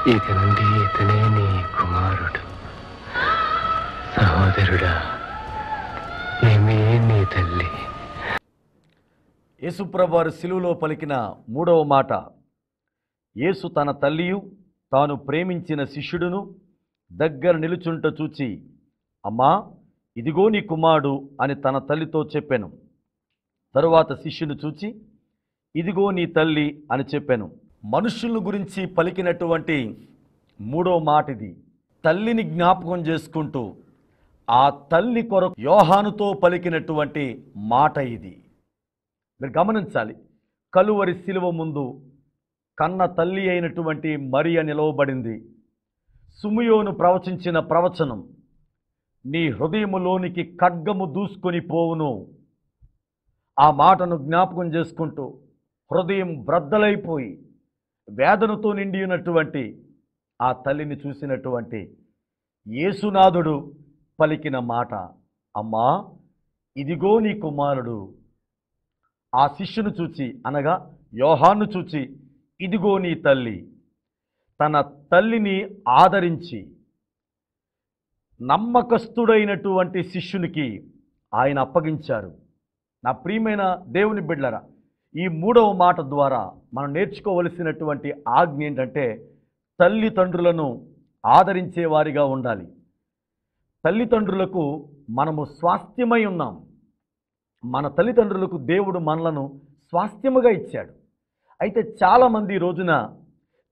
ఇక నుండి ఇతనే నీ కుమారుడు. సహోదరుడా, ఏమీ నీ తల్లి. యేసుప్రభువారు శిలువలో పలికిన మూడవ మాట, యేసు తన తల్లియు తాను ప్రేమించిన శిష్యుడును దగ్గర నిలుచుంట చూచి, అమ్మా ఇదిగో నీ కుమారుడు అని తన తల్లితో చెప్పాను. తరువాత శిష్యుని చూచి, ఇదిగో నీ తల్లి అని చెప్పాను. మనుషుల గురించి పలికినటువంటి మూడో మాట ఇది. తల్లిని జ్ఞాపకం చేసుకుంటూ ఆ తల్లి కొరకు యోహానుతో పలికినటువంటి మాట ఇది. మీరు గమనించాలి, కలువరి శిలువ ముందు కన్న తల్లి అయినటువంటి మరియ నిలవబడింది. సుమియోను ప్రవచించిన ప్రవచనం, నీ హృదయములోనికి ఖడ్గము దూసుకొని పోవును, ఆ మాటను జ్ఞాపకం చేసుకుంటూ హృదయం బ్రద్దలైపోయి వేదనతో నిండి ఉన్నటువంటి ఆ తల్లిని చూసినటువంటి యేసునాథుడు పలికిన మాట, అమ్మా ఇదిగో నీ కుమారుడు. ఆ శిష్యును చూచి, అనగా యోహాను చూచి, ఇదిగో నీ తల్లి. తన తల్లిని ఆదరించి నమ్మకస్తుడైనటువంటి శిష్యునికి ఆయన అప్పగించారు. నా ప్రియమైన దేవుని బిడ్డలారా, ఈ మూడవ మాట ద్వారా మనం నేర్చుకోవలసినటువంటి ఆజ్ఞ ఏంటంటే, తల్లిదండ్రులను ఆదరించేవారిగా ఉండాలి. తల్లిదండ్రులకు మనము స్వాస్థ్యమై ఉన్నాం. మన తల్లిదండ్రులకు దేవుడు మనలను స్వాస్థ్యముగా ఇచ్చాడు. అయితే చాలామంది ఈ రోజున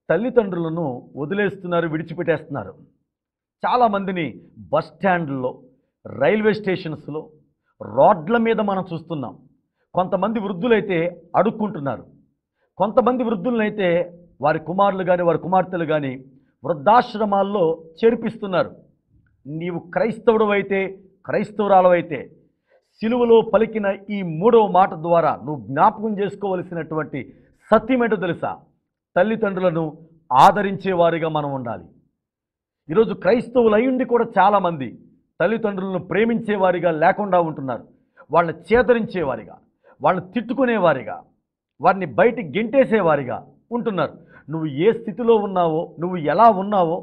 తల్లిదండ్రులను వదిలేస్తున్నారు, విడిచిపెట్టేస్తున్నారు. చాలామందిని బస్ స్టాండ్లో, రైల్వే స్టేషన్స్లో, రోడ్ల మీద మనం చూస్తున్నాం. కొంతమంది వృద్ధులైతే అడుక్కుంటున్నారు. కొంతమంది వృద్ధులనైతే వారి కుమారులు కానీ వారి కుమార్తెలు కానీ వృద్ధాశ్రమాల్లో చేర్పిస్తున్నారు. నీవు క్రైస్తవుడు అయితే, క్రైస్తవురాలవైతే, సిలువలో పలికిన ఈ మూడవ మాట ద్వారా నువ్వు జ్ఞాపకం చేసుకోవలసినటువంటి సత్యమేంటో తెలుసా? తల్లిదండ్రులను ఆదరించేవారిగా మనం ఉండాలి. ఈరోజు క్రైస్తవులు అయ్యుండి కూడా చాలామంది తల్లిదండ్రులను ప్రేమించేవారిగా లేకుండా ఉంటున్నారు. వాళ్ళని చేదరించేవారిగా, వాళ్ళని తిట్టుకునేవారిగా, వారిని బయటికి గెంటేసేవారిగా ఉంటున్నారు. నువ్వు ఏ స్థితిలో ఉన్నావో, నువ్వు ఎలా ఉన్నావో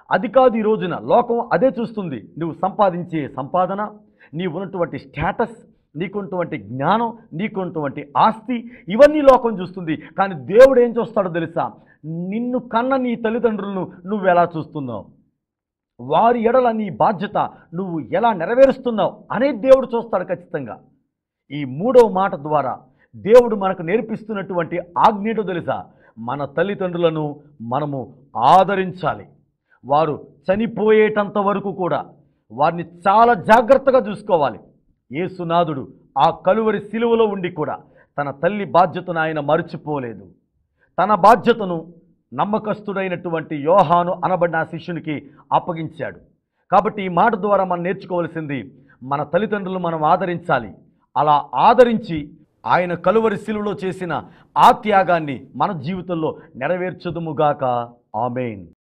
అది కాదు ఈ రోజున లోకం అదే చూస్తుంది. నువ్వు సంపాదించే సంపాదన, నీవు ఉన్నటువంటి స్టేటస్, నీకున్నటువంటి జ్ఞానం, నీకున్నటువంటి ఆస్తి, ఇవన్నీ లోకం చూస్తుంది. కానీ దేవుడు ఏం చూస్తాడో తెలుసా? నిన్ను కన్న నీ తల్లిదండ్రులను నువ్వు ఎలా చూస్తున్నావు, వారి ఎడల నీ బాధ్యత నువ్వు ఎలా నెరవేరుస్తున్నావు అనేది దేవుడు చూస్తాడు ఖచ్చితంగా. ఈ మూడవ మాట ద్వారా దేవుడు మనకు నేర్పిస్తున్నటువంటి ఆజ్ఞేటో తెలుసా? మన తల్లిదండ్రులను మనము ఆదరించాలి. వారు చనిపోయేటంత వరకు కూడా వారిని చాలా జాగ్రత్తగా చూసుకోవాలి. యేసునాథుడు ఆ కలువరి శిలువలో ఉండి కూడా తన తల్లి బాధ్యతను ఆయన మర్చిపోలేదు. తన బాధ్యతను నమ్మకస్తుడైనటువంటి యోహాను అనబడిన శిష్యునికి అప్పగించాడు. కాబట్టి ఈ మాట ద్వారా మనం నేర్చుకోవాల్సింది, మన తల్లిదండ్రులు మనం ఆదరించాలి. అలా ఆదరించి ఆయన కలువరి శిలువలో చేసిన ఆ త్యాగాన్ని మన జీవితంలో నెరవేర్చుదుముగాక. ఆమేన్.